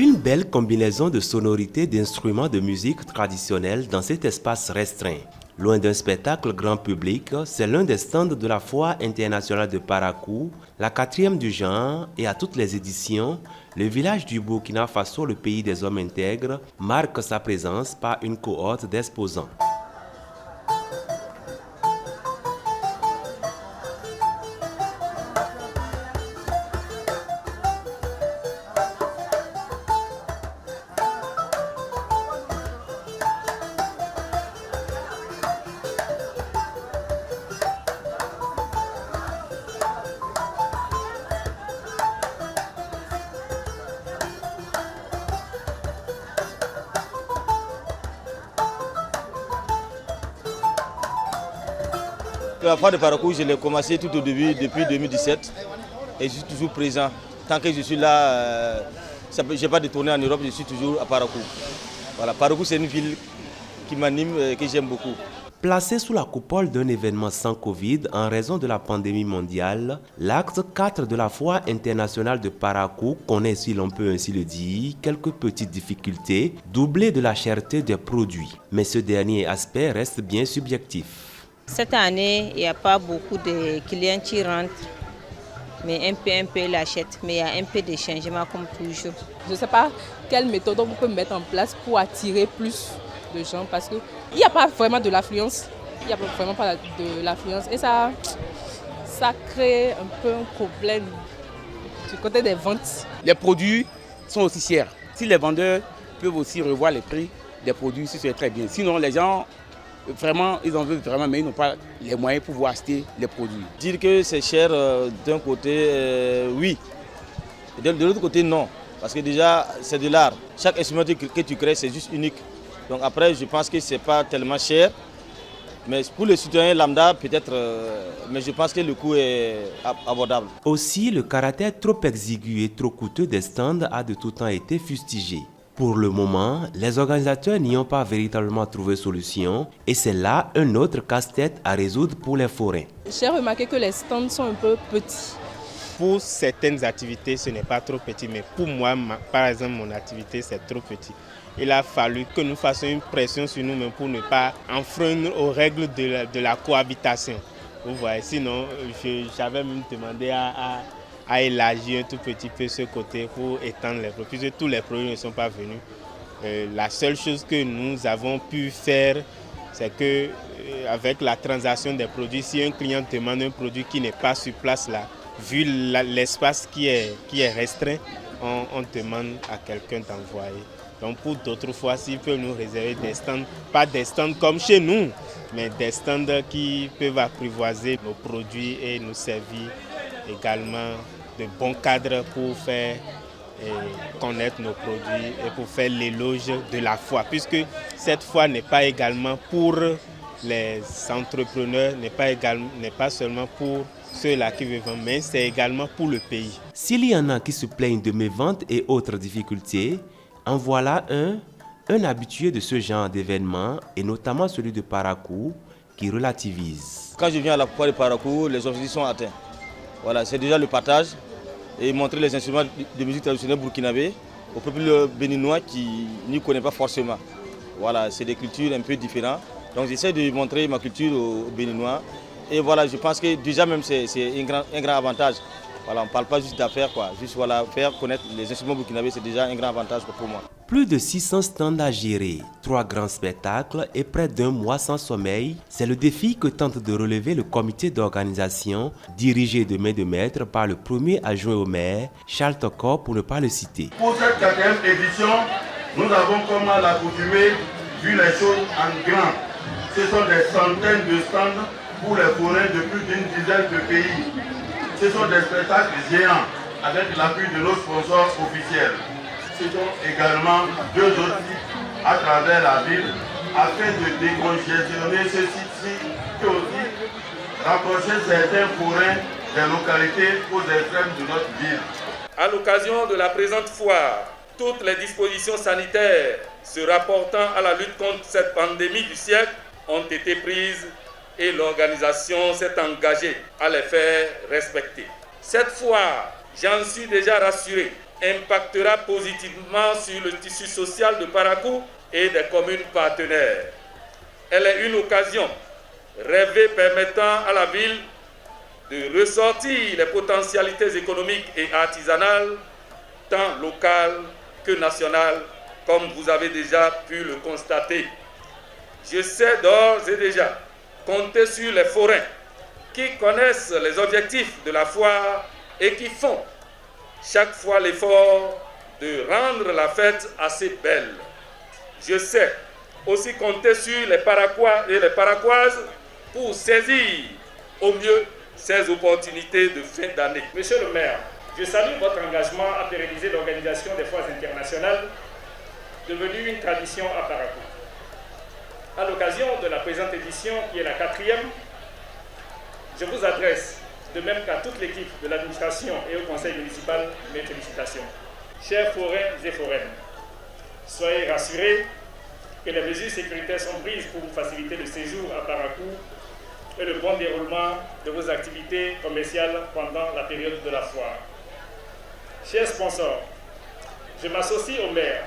Une belle combinaison de sonorités d'instruments de musique traditionnels dans cet espace restreint. Loin d'un spectacle grand public, c'est l'un des stands de la Foire internationale de Parakou, la 4e du genre, et à toutes les éditions, le village du Burkina Faso, le pays des hommes intègres, marque sa présence par une cohorte d'exposants. La foire de Parakou, je l'ai commencé tout au début, depuis 2017, et je suis toujours présent. Tant que je suis là, je n'ai pas de tournée en Europe, je suis toujours à Parakou. Voilà, Parakou, c'est une ville qui m'anime et que j'aime beaucoup. Placé sous la coupole d'un événement sans Covid en raison de la pandémie mondiale, l'acte 4 de la Foire internationale de Parakou connaît, si l'on peut ainsi le dire, quelques petites difficultés, doublées de la cherté des produits. Mais ce dernier aspect reste bien subjectif. Cette année, il n'y a pas beaucoup de clients qui rentrent, mais un peu ils l'achètent. Mais il y a un peu de changement comme toujours. Je ne sais pas quelle méthode on peut mettre en place pour attirer plus de gens parce qu'il n'y a pas vraiment de l'affluence. Il n'y a vraiment pas de l'affluence et ça crée un peu un problème du côté des ventes. Les produits sont aussi chers. Si les vendeurs peuvent aussi revoir les prix des produits, c'est très bien. Sinon, les gens... Vraiment, ils en veulent vraiment, mais ils n'ont pas les moyens pour pouvoir acheter les produits. Dire que c'est cher d'un côté, oui. Et de l'autre côté, non. Parce que déjà, c'est de l'art. Chaque instrument que tu crées, c'est juste unique. Donc après, je pense que ce n'est pas tellement cher. Mais pour le citoyen lambda, peut-être, mais je pense que le coût est abordable. Aussi, le caractère trop exigu et trop coûteux des stands a de tout temps été fustigé. Pour le moment, les organisateurs n'y ont pas véritablement trouvé solution et c'est là un autre casse-tête à résoudre pour les forains. J'ai remarqué que les stands sont un peu petits. Pour certaines activités, ce n'est pas trop petit, mais pour moi, par exemple, mon activité, c'est trop petit. Il a fallu que nous fassions une pression sur nous-mêmes pour ne pas enfreindre aux règles de la cohabitation. Vous voyez, sinon, j'avais même demandé à élargir un tout petit peu ce côté pour étendre les produits, puisque tous les produits ne sont pas venus. La seule chose que nous avons pu faire, c'est que avec la transaction des produits, si un client demande un produit qui n'est pas sur place là, vu l'espace qui est restreint, on demande à quelqu'un d'envoyer. Donc pour d'autres fois, s'ils peuvent nous réserver des stands, pas des stands comme chez nous, mais des stands qui peuvent apprivoiser nos produits et nous servir également de bons cadres pour faire connaître nos produits et pour faire l'éloge de la foire, puisque cette foire n'est pas également pour les entrepreneurs, n'est pas seulement pour ceux-là qui veulent vendre, mais c'est également pour le pays. S'il y en a qui se plaignent de méventes et autres difficultés, en voilà un habitué de ce genre d'événements, et notamment celui de Parakou, qui relativise. Quand je viens à la foire de Parakou, les objectifs sont atteints. Voilà, c'est déjà le partage et montrer les instruments de musique traditionnelle burkinabé au peuple béninois qui n'y connaît pas forcément. Voilà, c'est des cultures un peu différentes. Donc j'essaie de montrer ma culture aux Béninois. Et voilà, je pense que déjà même c'est un grand avantage. Voilà, on ne parle pas juste d'affaires, quoi. Juste voilà, faire connaître les instruments burkinabés, c'est déjà un grand avantage pour moi. Plus de 600 stands à gérer, 3 grands spectacles et près d'un mois sans sommeil, c'est le défi que tente de relever le comité d'organisation, dirigé de main de maître par le premier adjoint au maire, Charles Tokor, pour ne pas le citer. Pour cette 4e édition, nous avons, comme à l'accoutumée, vu les choses en grand. Ce sont des centaines de stands pour les forains de plus d'une dizaine de pays. Ce sont des spectacles géants avec l'appui de nos sponsors officiels. Ce sont également 2 autres sites à travers la ville afin de décongestionner ce site-ci et aussi rapprocher certains forains des localités aux extrêmes de notre ville. À l'occasion de la présente foire, toutes les dispositions sanitaires se rapportant à la lutte contre cette pandémie du siècle ont été prises et l'organisation s'est engagée à les faire respecter. Cette fois, j'en suis déjà rassuré, impactera positivement sur le tissu social de Parakou et des communes partenaires. Elle est une occasion rêvée permettant à la ville de ressortir les potentialités économiques et artisanales, tant locales que nationales, comme vous avez déjà pu le constater. Je sais d'ores et déjà compter sur les forains qui connaissent les objectifs de la foire et qui font chaque fois l'effort de rendre la fête assez belle. Je sais aussi compter sur les Paraquois et les Paraquoises pour saisir au mieux ces opportunités de fin d'année. Monsieur le maire, je salue votre engagement à pérenniser l'organisation des foires internationales, devenue une tradition à Parakou. À l'occasion de la présente édition, qui est la 4e, je vous adresse, de même qu'à toute l'équipe de l'administration et au conseil municipal, mes félicitations. Chers forains et foraines, soyez rassurés que les mesures sécuritaires sont prises pour vous faciliter le séjour à Parakou et le bon déroulement de vos activités commerciales pendant la période de la foire. Chers sponsors, je m'associe au maire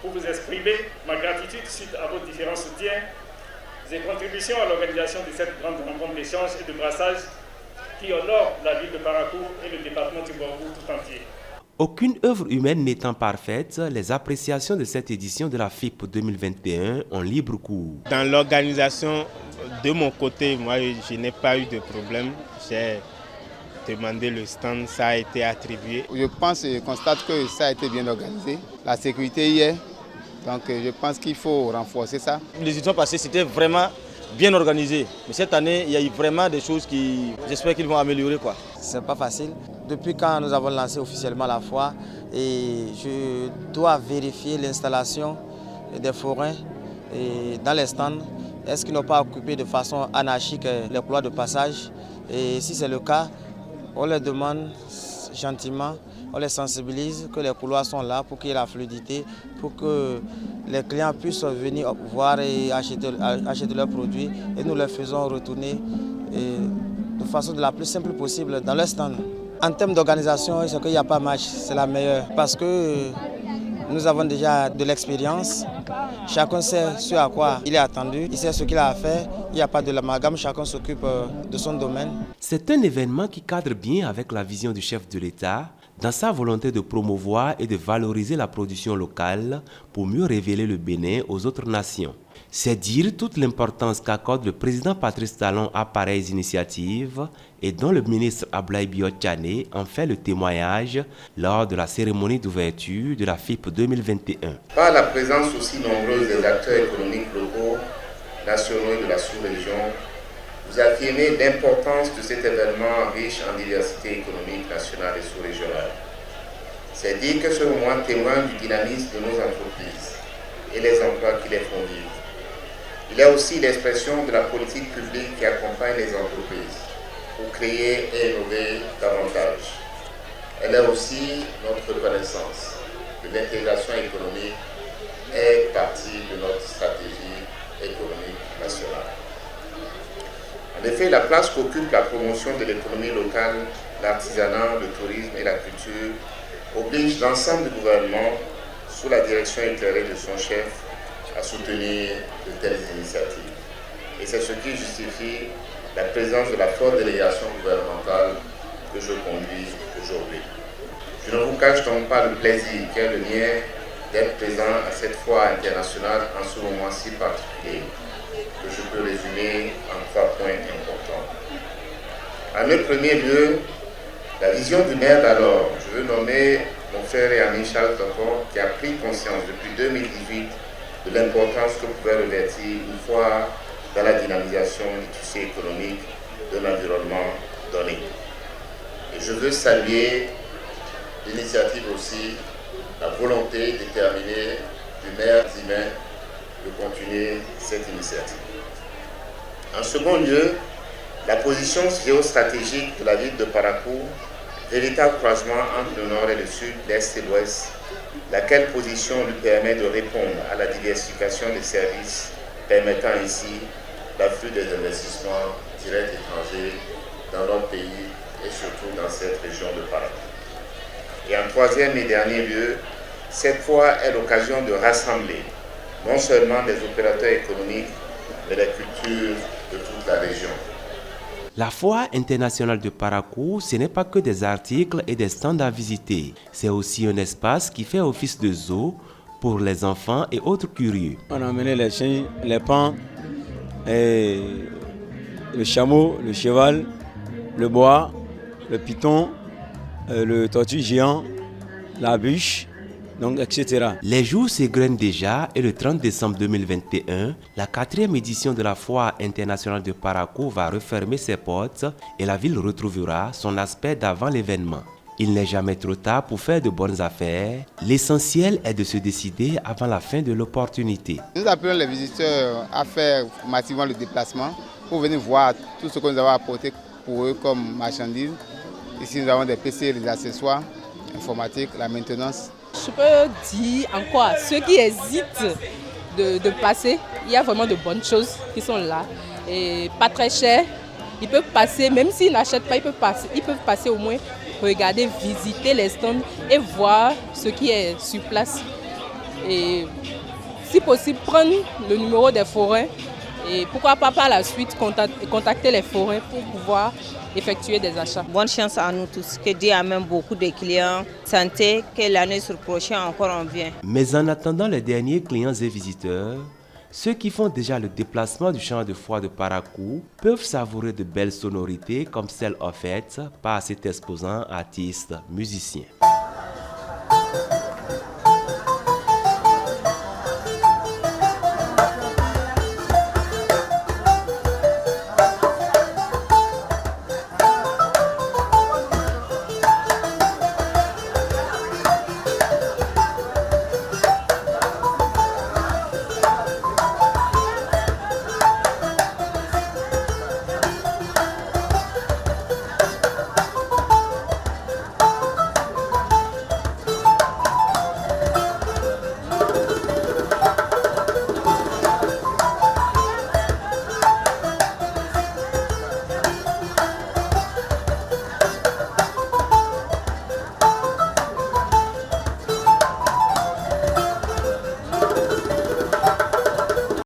pour vous exprimer ma gratitude suite à vos différents soutiens et contributions à l'organisation de cette grande rencontre d'échange et de brassage qui honore la ville de Parakou et le département du Timbuktu tout entier. Aucune œuvre humaine n'étant parfaite, les appréciations de cette édition de la FIP 2021 ont libre cours. Dans l'organisation, de mon côté, moi, je n'ai pas eu de problème. J'ai demandé le stand, ça a été attribué. Je pense et constate que ça a été bien organisé. La sécurité y est, donc je pense qu'il faut renforcer ça. Les éditions passées, c'était vraiment bien organisé. Mais cette année, il y a eu vraiment des choses qui, j'espère qu'ils vont améliorer, quoi. C'est pas facile. Depuis quand nous avons lancé officiellement la foire, et je dois vérifier l'installation des forains dans les stands. Est-ce qu'ils n'ont pas occupé de façon anarchique les couloirs de passage? Et si c'est le cas, on les demande gentiment, on les sensibilise que les couloirs sont là pour qu'il y ait la fluidité, pour que les clients puissent venir voir et acheter leurs produits, et nous les faisons retourner de façon la plus simple possible dans leur stand. En termes d'organisation, c'est qu'il n'y a pas match, c'est la meilleure, parce que nous avons déjà de l'expérience. Chacun sait ce à quoi il est attendu, il sait ce qu'il a à faire, il n'y a pas de l'amalgame, chacun s'occupe de son domaine. C'est un événement qui cadre bien avec la vision du chef de l'État dans sa volonté de promouvoir et de valoriser la production locale pour mieux révéler le Bénin aux autres nations. C'est dire toute l'importance qu'accorde le président Patrice Talon à pareilles initiatives et dont le ministre Ablaye Biot-Tchané en fait le témoignage lors de la cérémonie d'ouverture de la FIP 2021. Par la présence aussi nombreuse des acteurs économiques locaux, nationaux et de la sous-région, vous affirmez l'importance de cet événement riche en diversité économique nationale et sous-régionale. C'est dire que ce moment témoigne du dynamisme de nos entreprises et les emplois qui les font vivre. Il est aussi l'expression de la politique publique qui accompagne les entreprises pour créer et innover davantage. Elle est aussi notre reconnaissance que l'intégration économique est partie de notre stratégie économique nationale. En effet, la place qu'occupe la promotion de l'économie locale, l'artisanat, le tourisme et la culture oblige l'ensemble du gouvernement, sous la direction éclairée de son chef, à soutenir de telles initiatives. Et c'est ce qui justifie la présence de la forte délégation gouvernementale que je conduis aujourd'hui. Je ne vous cache donc pas le plaisir qu'est le mien d'être présent à cette foire internationale en ce moment si particulier, que je peux résumer en 3 points importants. En le premier lieu, la vision du maire d'alors. Je veux nommer mon frère et ami Charles Tocor, qui a pris conscience depuis 2018 de l'importance que pouvait revêtir une foire dans la dynamisation du tissu économique de l'environnement donné. Et je veux saluer l'initiative aussi, la volonté déterminée du maire Zimin de continuer cette initiative. En second lieu, la position géostratégique de la ville de Parakou, véritable croisement entre le nord et le sud, l'est et l'ouest, laquelle position lui permet de répondre à la diversification des services, permettant ainsi l'afflux des investissements directs étrangers dans notre pays et surtout dans cette région de Parakou. Et en troisième et dernier lieu, cette foire est l'occasion de rassembler non seulement des opérateurs économiques, mais des cultures de toute la région. La foire internationale de Parakou, ce n'est pas que des articles et des stands à visiter. C'est aussi un espace qui fait office de zoo pour les enfants et autres curieux. On a amené les chiens, les pans, et le chameau, le cheval, le bois, le python, le tortue géant, la bûche, donc, etc. Les jours s'égrènent déjà et le 30 décembre 2021, la 4e édition de la Foire internationale de Parakou va refermer ses portes et la ville retrouvera son aspect d'avant l'événement. Il n'est jamais trop tard pour faire de bonnes affaires. L'essentiel est de se décider avant la fin de l'opportunité. Nous appelons les visiteurs à faire massivement le déplacement pour venir voir tout ce que nous avons apporté pour eux comme marchandises. Ici, nous avons des PC, des accessoires informatiques, la maintenance. Je peux dire encore à ceux qui hésitent de passer, il y a vraiment de bonnes choses qui sont là. Et pas très cher. Ils peuvent passer, même s'ils n'achètent pas, ils peuvent passer au moins, regarder, visiter les stands et voir ce qui est sur place. Et si possible, prendre le numéro des forains et pourquoi pas par la suite contacter les forains pour pouvoir effectuer des achats. Bonne chance à nous tous, que Dieu amène beaucoup de clients. Santé, que l'année prochaine encore on vient. Mais en attendant les derniers clients et visiteurs, ceux qui font déjà le déplacement du champ de foire de Parakou peuvent savourer de belles sonorités comme celles offertes par cet exposant artiste musicien.